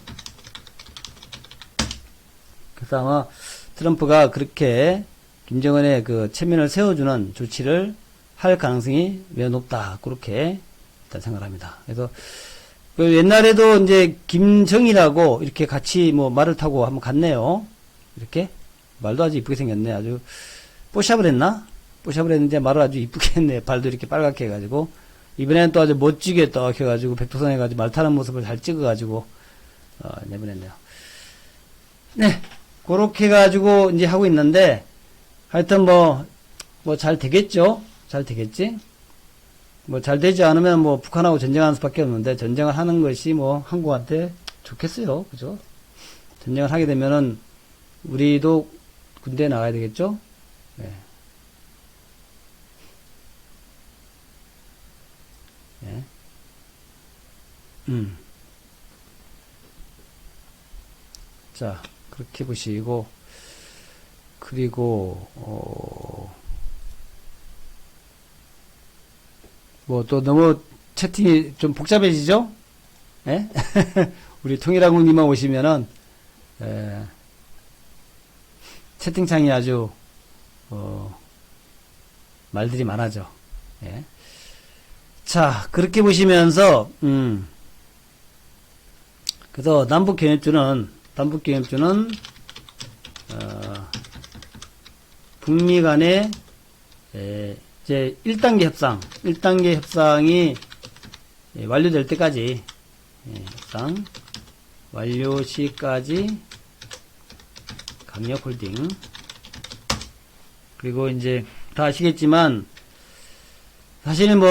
그래서 아마 트럼프가 그렇게 김정은의 그 체면을 세워주는 조치를 할 가능성이 매우 높다. 그렇게 일단 생각합니다. 그래서 그 옛날에도 이제 김정이라고 이렇게 같이 말을 타고 한번 갔네요. 이렇게 말도 아주 이쁘게 생겼네. 아주 뽀샵을 했나? 뽀샵을 했는데 말을 아주 이쁘게 했네. 발도 이렇게 빨갛게 해가지고 이번에는 또 아주 멋지게 떡 해가지고 백두산 해가지고 말 타는 모습을 잘 찍어가지고 내보냈네요. 네, 그렇게 해가지고 이제 하고 있는데 하여튼 잘 되겠죠? 잘 되겠지? 잘 되지 않으면 북한하고 전쟁하는 수밖에 없는데 전쟁을 하는 것이 한국한테 좋겠어요. 그죠? 전쟁을 하게 되면은 우리도 군대에 나가야 되겠죠? 네. 네. 자, 그렇게 보시고, 그리고, 또 너무 채팅이 좀 복잡해지죠? 예? 우리 통일한국님만 오시면은, 채팅창이 아주, 말들이 많아져. 예. 자, 그렇게 보시면서, 그래서 남북경협주는, 북미 간의, 이제 1단계 협상이 완료될 때까지, 협상 완료 시까지 강력 홀딩. 그리고 이제 다 아시겠지만, 사실은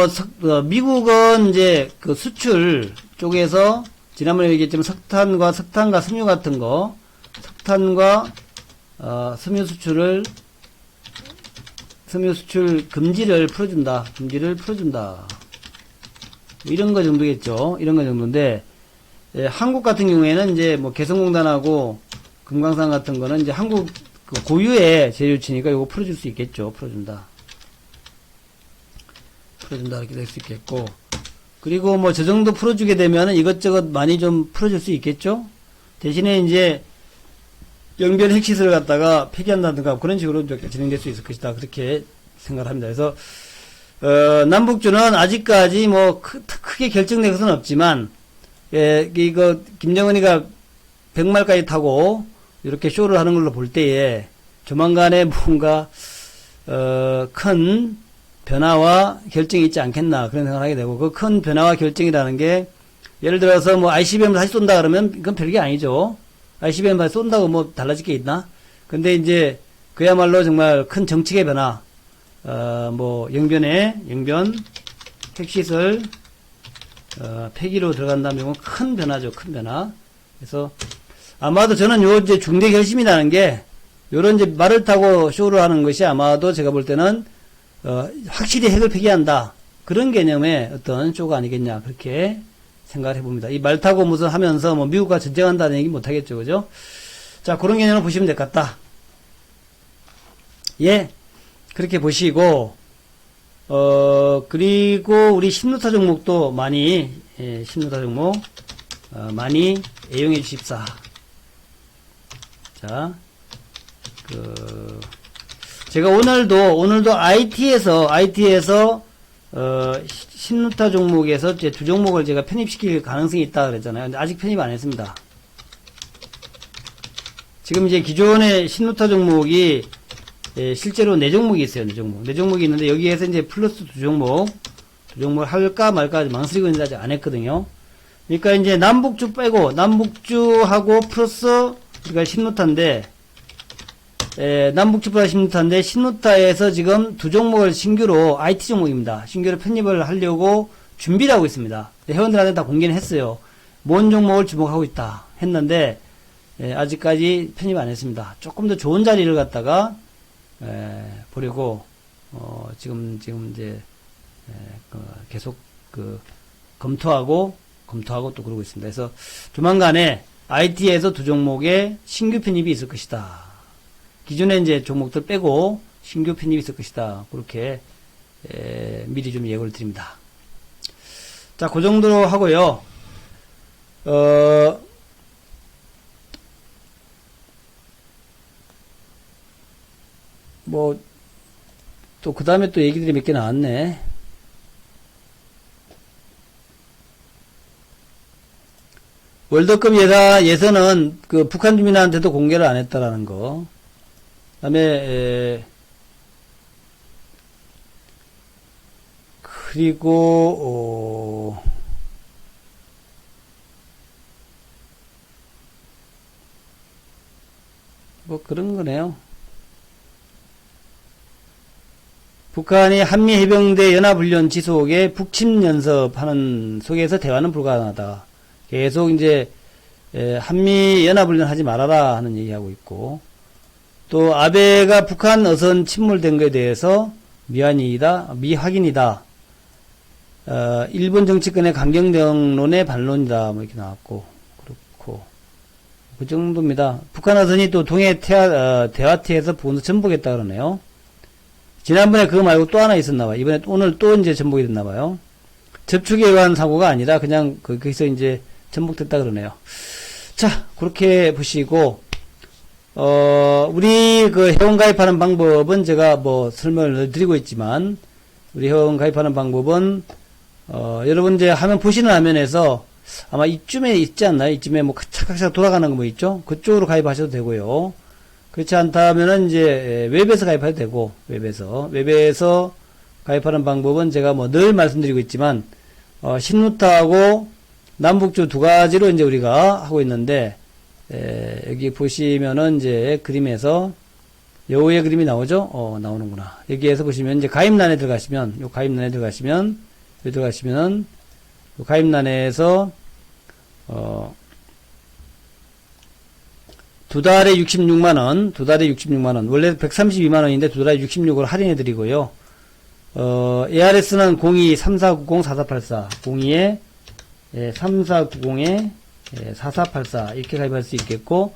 미국은 이제 그 수출 쪽에서 지난번에 얘기했지만 석탄과 섬유 같은 거, 석탄과 섬유 수출 금지를 풀어준다. 이런 거 정도겠죠. 이런 거 정도인데, 한국 같은 경우에는 이제 개성공단하고 금강산 같은 거는 이제 한국 고유의 재료치니까 이거 풀어줄 수 있겠죠. 풀어준다 이렇게 될 수 있겠고, 그리고 저 정도 풀어주게 되면은 이것저것 많이 좀 풀어줄 수 있겠죠. 대신에 이제 영변 핵시설을 갖다가 폐기한다든가 그런 식으로 진행될 수 있을 것이다. 그렇게 생각을 합니다. 그래서 남북주는 아직까지 크게 결정된 것은 없지만, 이거 김정은이가 100마일까지 타고 이렇게 쇼를 하는 걸로 볼 때에 조만간에 뭔가 큰 변화와 결정이 있지 않겠나 그런 생각을 하게 되고, 그 큰 변화와 결정이라는 게 예를 들어서 ICBM을 다시 쏜다 그러면 이건 별게 아니죠. ICBM 다시 쏜다고 달라질 게 있나? 근데 이제 그야말로 정말 큰 정책의 변화, 영변 핵시설 폐기로 들어간다면 큰 변화죠. 큰 변화. 그래서 아마도 저는 요 이제 중대 결심이라는 게 요런 이제 말을 타고 쇼를 하는 것이 아마도 제가 볼 때는 확실히 핵을 폐기한다. 그런 개념의 어떤 쇼가 아니겠냐. 그렇게 생각을 해봅니다. 이 말 타고 무슨 하면서 미국과 전쟁한다는 얘기 못 하겠죠. 그죠? 자, 그런 개념으로 보시면 될 것 같다. 예. 그렇게 보시고, 그리고 우리 신루타 종목도 많이, 예, 신루타 종목, 많이 애용해 주십사. 자, 제가 오늘도 IT에서, 신루타 종목에서 이제 두 종목을 제가 편입시킬 가능성이 있다 그랬잖아요. 근데 아직 편입 안 했습니다. 지금 이제 기존의 신루타 종목이, 예, 실제로 4종목이 있어요. 4종목이 있는데 여기에서 이제 플러스 두 종목을 할까 말까 망설이고 있는데 아직 안 했거든요. 그러니까 이제 남북주 빼고, 남북주하고 플러스 우리가 신루타인데, 남북주 플러스 신루타인데, 신루타에서 지금 두 종목을 신규로, IT 종목입니다. 신규로 편입을 하려고 준비를 하고 있습니다. 회원들한테 다 공개는 했어요. 뭔 종목을 주목하고 있다 했는데, 아직까지 편입 안 했습니다. 조금 더 좋은 자리를 갖다가, 보려고, 지금 이제, 계속 검토하고 또 그러고 있습니다. 그래서 조만간에 IT에서 두 종목의 신규 편입이 있을 것이다. 기존에 이제 종목들 빼고 신규 편입이 있을 것이다. 그렇게, 미리 좀 예고를 드립니다. 자, 그 정도로 하고요. 또 그 다음에 또 얘기들이 몇 개 나왔네. 월드컵 예선은 그 북한 주민한테도 공개를 안 했다라는 거. 그다음에 그리고 뭐 그런 거네요. 북한이 한미해병대 연합훈련 지속에 북침연습하는 속에서 대화는 불가능하다. 계속 이제 한미연합훈련 하지 말아라 하는 얘기하고 있고, 또 아베가 북한 어선 침몰된 것에 대해서 미확인이다. 일본 정치권의 강경정론의 반론이다. 뭐 이렇게 나왔고, 그렇고 그 정도입니다. 북한 어선이 또 동해 대화티에서 본수 전복했다 그러네요. 지난번에 그거 말고 또 하나 있었나봐요. 이번에 오늘 또 이제 전복이 됐나봐요. 접촉에 의한 사고가 아니라 그냥 거기서 이제 전복됐다 그러네요. 자, 그렇게 보시고, 우리 그 회원 가입하는 방법은 제가 뭐 설명을 드리고 있지만, 우리 회원 가입하는 방법은, 여러분 이제 화면 보시는 화면에서 아마 이쯤에 있지 않나요? 이쯤에 뭐 착착착 돌아가는 거 뭐 있죠? 그쪽으로 가입하셔도 되고요. 그렇지 않다면은 이제 웹에서 가입해도 되고, 웹에서 가입하는 방법은 제가 뭐 늘 말씀드리고 있지만, 신루타하고 남북주 두 가지로 이제 우리가 하고 있는데, 여기 보시면은 이제 그림에서 요 위에 그림이 나오죠? 나오는구나. 여기에서 보시면 이제 가입란에 들어가시면, 요 가입란에서, 두 달에 66만원, 원래 132만원인데 두 달에 66을 할인해드리고요. ARS는 02-3490-4484, 02에 3490에 4484 이렇게 가입할 수 있겠고,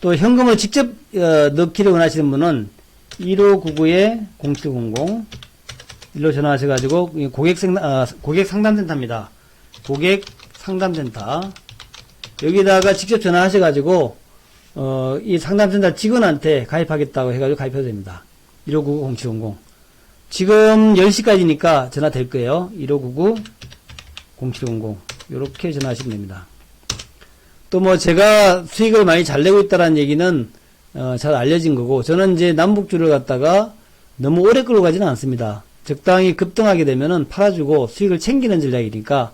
또 현금을 직접 넣기를 원하시는 분은 1599-0700 일로 전화하셔가지고 고객 상담센터입니다. 고객 상담센터 여기다가 직접 전화하셔가지고 이 상담센터 직원한테 가입하겠다고 해가지고 가입해도 됩니다. 1599-0700 지금 10시까지니까 전화 될 거예요. 1599-0700 요렇게 전화하시면 됩니다. 또 뭐 제가 수익을 많이 잘 내고 있다는 얘기는 잘 알려진 거고, 저는 이제 남북주를 갖다가 너무 오래 끌고 가지는 않습니다. 적당히 급등하게 되면은 팔아주고 수익을 챙기는 전략이니까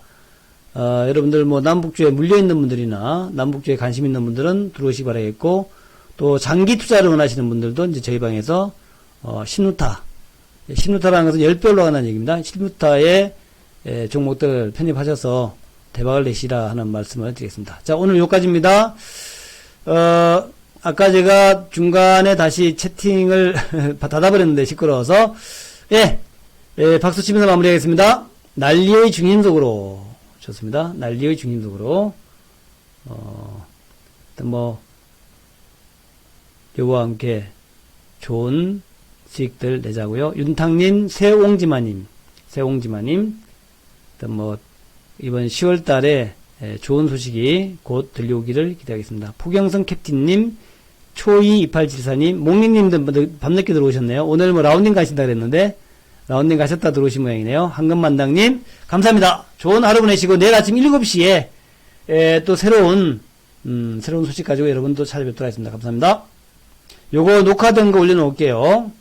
여러분들 뭐 남북주에 물려있는 분들이나 남북주에 관심 있는 분들은 들어오시기 바라겠고, 또 장기 투자를 원하시는 분들도 이제 저희 방에서 신루타라는 것은 10배 올라간다는 얘기입니다. 신루타의 종목들 편입하셔서 대박을 내시라 하는 말씀을 드리겠습니다. 자, 오늘 여기까지입니다. 아까 제가 중간에 다시 채팅을 닫아버렸는데 시끄러워서, 박수 치면서 마무리하겠습니다. 난리의 중심적으로. 좋습니다. 난리의 중심적으로. 여보와 함께 좋은 수익들 내자고요. 윤탕님, 새옹지마님, 세홍지마님, 이번 10월 달에 좋은 소식이 곧 들려오기를 기대하겠습니다. 포경성 캡틴님, 초이2874님, 몽님님도 밤늦게 들어오셨네요. 오늘 라운딩 가신다 그랬는데, 라운딩 가셨다 들어오신 모양이네요. 황금만당님, 감사합니다. 좋은 하루 보내시고, 내일 아침 7시에, 또 새로운 소식 가지고 여러분 또 찾아뵙도록 하겠습니다. 감사합니다. 요거 녹화된 거 올려놓을게요.